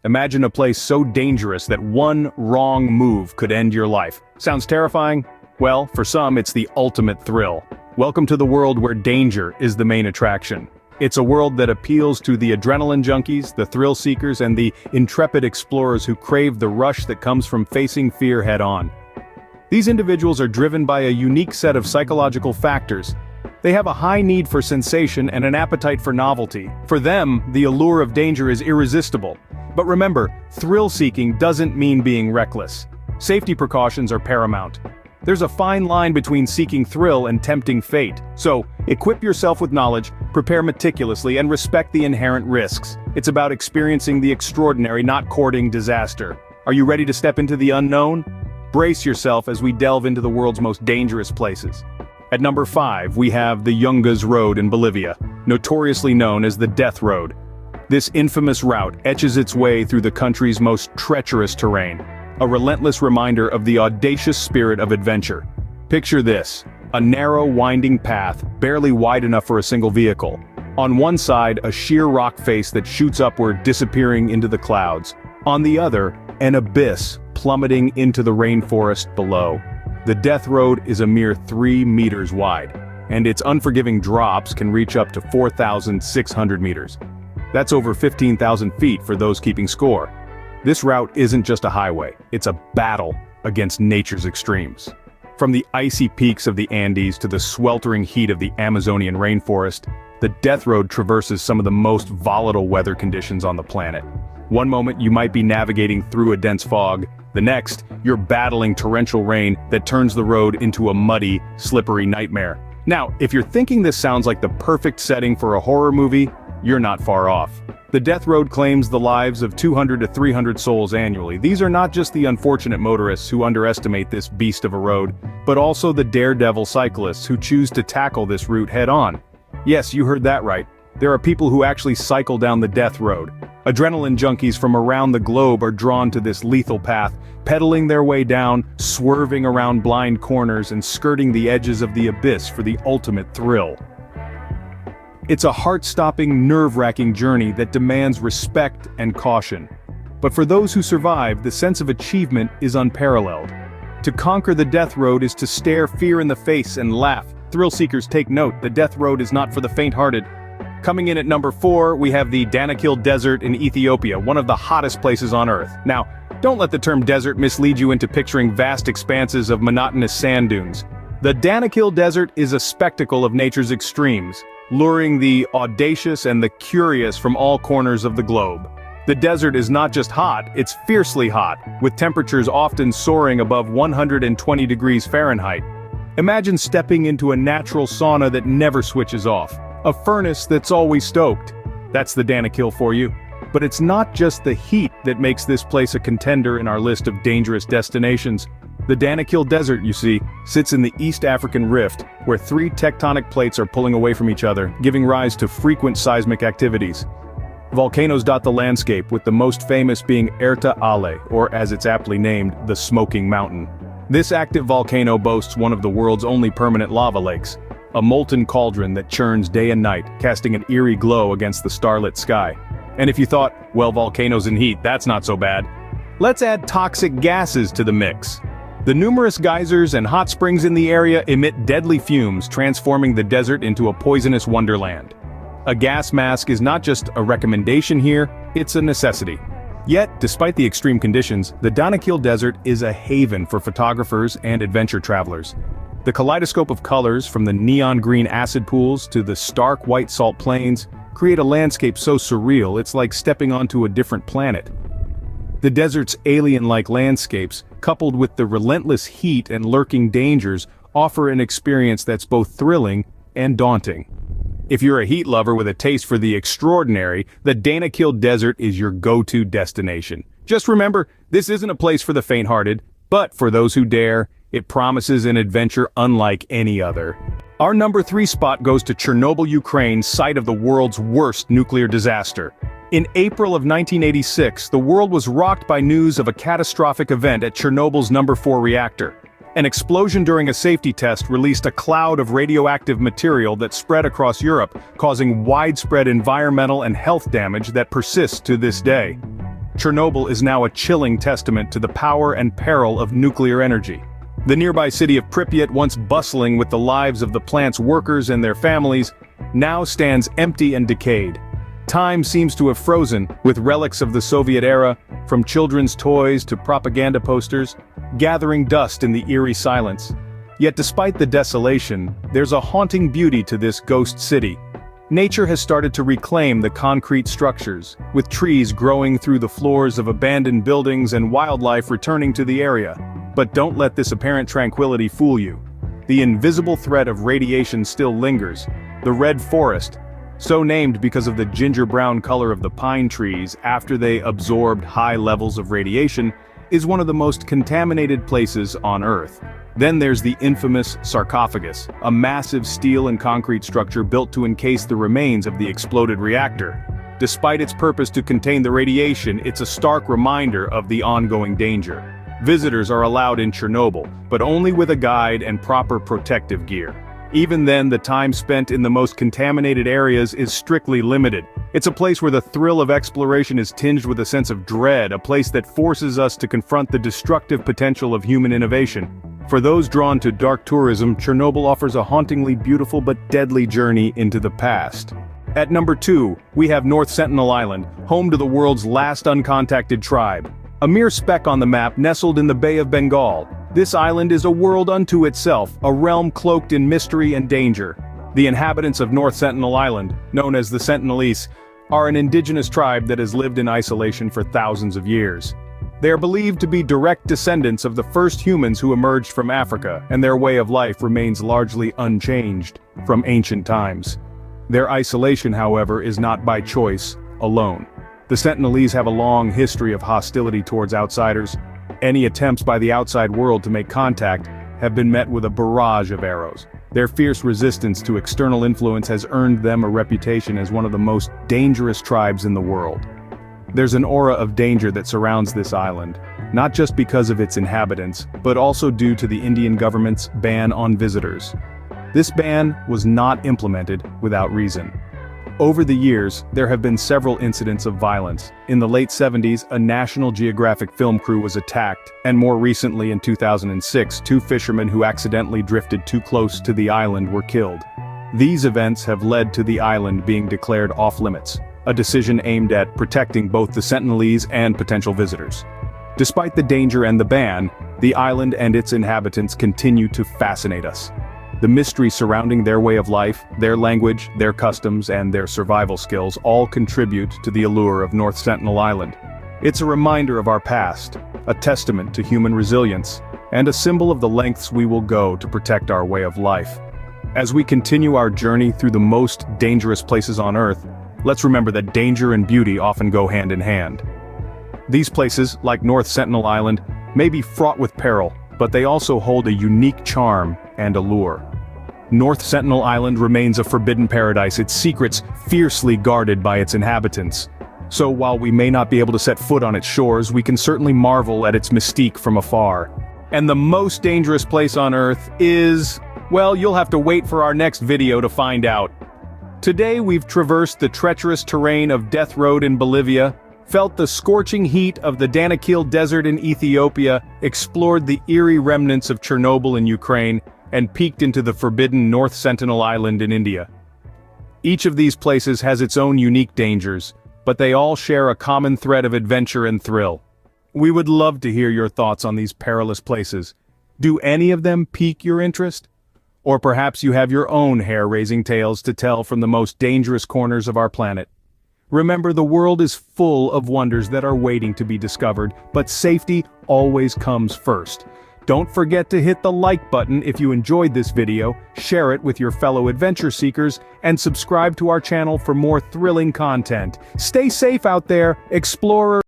Imagine a place so dangerous that one wrong move could end your life. Sounds terrifying? Well, for some it's the ultimate thrill. Welcome to the world where danger is the main attraction. It's a world that appeals to the adrenaline junkies, the thrill seekers, and the intrepid explorers who crave the rush that comes from facing fear head-on. These individuals are driven by a unique set of psychological factors. They have a high need for sensation and an appetite for novelty. For them, the allure of danger is irresistible. But remember, thrill-seeking doesn't mean being reckless. Safety precautions are paramount. There's a fine line between seeking thrill and tempting fate. So, equip yourself with knowledge, prepare meticulously, and respect the inherent risks. It's about experiencing the extraordinary, not courting disaster. Are you ready to step into the unknown? Brace yourself as we delve into the world's most dangerous places. At number 5, we have the Yungas Road in Bolivia, notoriously known as the Death Road. This infamous route etches its way through the country's most treacherous terrain, a relentless reminder of the audacious spirit of adventure. Picture this, a narrow, winding path, barely wide enough for a single vehicle. On one side, a sheer rock face that shoots upward, disappearing into the clouds. On the other, an abyss plummeting into the rainforest below. The Death Road is a mere 3 meters wide, and its unforgiving drops can reach up to 4,600 meters. That's over 15,000 feet for those keeping score. This route isn't just a highway, it's a battle against nature's extremes. From the icy peaks of the Andes to the sweltering heat of the Amazonian rainforest, the Death Road traverses some of the most volatile weather conditions on the planet. One moment you might be navigating through a dense fog, the next, you're battling torrential rain that turns the road into a muddy, slippery nightmare. Now, if you're thinking this sounds like the perfect setting for a horror movie, you're not far off. The Death Road claims the lives of 200 to 300 souls annually. These are not just the unfortunate motorists who underestimate this beast of a road, but also the daredevil cyclists who choose to tackle this route head-on. Yes, you heard that right. There are people who actually cycle down the Death Road. Adrenaline junkies from around the globe are drawn to this lethal path, pedaling their way down, swerving around blind corners, and skirting the edges of the abyss for the ultimate thrill. It's a heart-stopping, nerve-wracking journey that demands respect and caution. But for those who survive, the sense of achievement is unparalleled. To conquer the Death Road is to stare fear in the face and laugh. Thrill seekers, take note, the Death Road is not for the faint-hearted. Coming in at number 4, we have the Danakil Desert in Ethiopia, one of the hottest places on Earth. Now, don't let the term desert mislead you into picturing vast expanses of monotonous sand dunes. The Danakil Desert is a spectacle of nature's extremes, luring the audacious and the curious from all corners of the globe. The desert is not just hot, it's fiercely hot, with temperatures often soaring above 120 degrees Fahrenheit. Imagine stepping into a natural sauna that never switches off, a furnace that's always stoked. That's the Danakil for you. But it's not just the heat that makes this place a contender in our list of dangerous destinations. The Danakil Desert, you see, sits in the East African Rift, where 3 tectonic plates are pulling away from each other, giving rise to frequent seismic activities. Volcanoes dot the landscape, with the most famous being Erta Ale, or as it's aptly named, the Smoking Mountain. This active volcano boasts one of the world's only permanent lava lakes, a molten cauldron that churns day and night, casting an eerie glow against the starlit sky. And if you thought, well, volcanoes and heat, that's not so bad, let's add toxic gases to the mix. The numerous geysers and hot springs in the area emit deadly fumes, transforming the desert into a poisonous wonderland. A gas mask is not just a recommendation here, it's a necessity. Yet, despite the extreme conditions, the Danakil Desert is a haven for photographers and adventure travelers. The kaleidoscope of colors, from the neon green acid pools to the stark white salt plains, create a landscape so surreal it's like stepping onto a different planet. The desert's alien-like landscapes, coupled with the relentless heat and lurking dangers, offer an experience that's both thrilling and daunting. If you're a heat lover with a taste for the extraordinary, the Danakil Desert is your go-to destination. Just remember, this isn't a place for the faint-hearted, but for those who dare, it promises an adventure unlike any other. Our number 3 spot goes to Chernobyl, Ukraine, site of the world's worst nuclear disaster. In April of 1986, the world was rocked by news of a catastrophic event at Chernobyl's number 4 reactor. An explosion during a safety test released a cloud of radioactive material that spread across Europe, causing widespread environmental and health damage that persists to this day. Chernobyl is now a chilling testament to the power and peril of nuclear energy. The nearby city of Pripyat, once bustling with the lives of the plant's workers and their families, now stands empty and decayed. Time seems to have frozen, with relics of the Soviet era, from children's toys to propaganda posters, gathering dust in the eerie silence. Yet despite the desolation, there's a haunting beauty to this ghost city. Nature has started to reclaim the concrete structures, with trees growing through the floors of abandoned buildings and wildlife returning to the area. But don't let this apparent tranquility fool you. The invisible threat of radiation still lingers. The Red Forest, so named because of the ginger-brown color of the pine trees after they absorbed high levels of radiation, is one of the most contaminated places on Earth. Then there's the infamous sarcophagus, a massive steel and concrete structure built to encase the remains of the exploded reactor. Despite its purpose to contain the radiation, it's a stark reminder of the ongoing danger. Visitors are allowed in Chernobyl, but only with a guide and proper protective gear. Even then, the time spent in the most contaminated areas is strictly limited. It's a place where the thrill of exploration is tinged with a sense of dread, a place that forces us to confront the destructive potential of human innovation. For those drawn to dark tourism, Chernobyl offers a hauntingly beautiful but deadly journey into the past. At number 2, we have North Sentinel Island, home to the world's last uncontacted tribe. A mere speck on the map nestled in the Bay of Bengal, this island is a world unto itself, a realm cloaked in mystery and danger. The inhabitants of North Sentinel Island, known as the Sentinelese, are an indigenous tribe that has lived in isolation for thousands of years. They are believed to be direct descendants of the first humans who emerged from Africa, and their way of life remains largely unchanged from ancient times. Their isolation, however, is not by choice alone. The Sentinelese have a long history of hostility towards outsiders. Any attempts by the outside world to make contact have been met with a barrage of arrows. Their fierce resistance to external influence has earned them a reputation as one of the most dangerous tribes in the world. There's an aura of danger that surrounds this island, not just because of its inhabitants, but also due to the Indian government's ban on visitors. This ban was not implemented without reason. Over the years, there have been several incidents of violence. In the late 70s, a National Geographic film crew was attacked, and more recently in 2006, 2 fishermen who accidentally drifted too close to the island were killed. These events have led to the island being declared off-limits, a decision aimed at protecting both the Sentinelese and potential visitors. Despite the danger and the ban, the island and its inhabitants continue to fascinate us. The mystery surrounding their way of life, their language, their customs, and their survival skills all contribute to the allure of North Sentinel Island. It's a reminder of our past, a testament to human resilience, and a symbol of the lengths we will go to protect our way of life. As we continue our journey through the most dangerous places on Earth, let's remember that danger and beauty often go hand in hand. These places, like North Sentinel Island, may be fraught with peril, but they also hold a unique charm and allure. North Sentinel Island remains a forbidden paradise, its secrets fiercely guarded by its inhabitants. So while we may not be able to set foot on its shores, we can certainly marvel at its mystique from afar. And the most dangerous place on Earth is, well, you'll have to wait for our next video to find out. Today we've traversed the treacherous terrain of Death Road in Bolivia, felt the scorching heat of the Danakil Desert in Ethiopia, explored the eerie remnants of Chernobyl in Ukraine, and peeked into the forbidden North Sentinel Island in India. Each of these places has its own unique dangers, but they all share a common thread of adventure and thrill. We would love to hear your thoughts on these perilous places. Do any of them pique your interest? Or perhaps you have your own hair-raising tales to tell from the most dangerous corners of our planet. Remember, the world is full of wonders that are waiting to be discovered, but safety always comes first. Don't forget to hit the like button if you enjoyed this video, share it with your fellow adventure seekers, and subscribe to our channel for more thrilling content. Stay safe out there, explorer.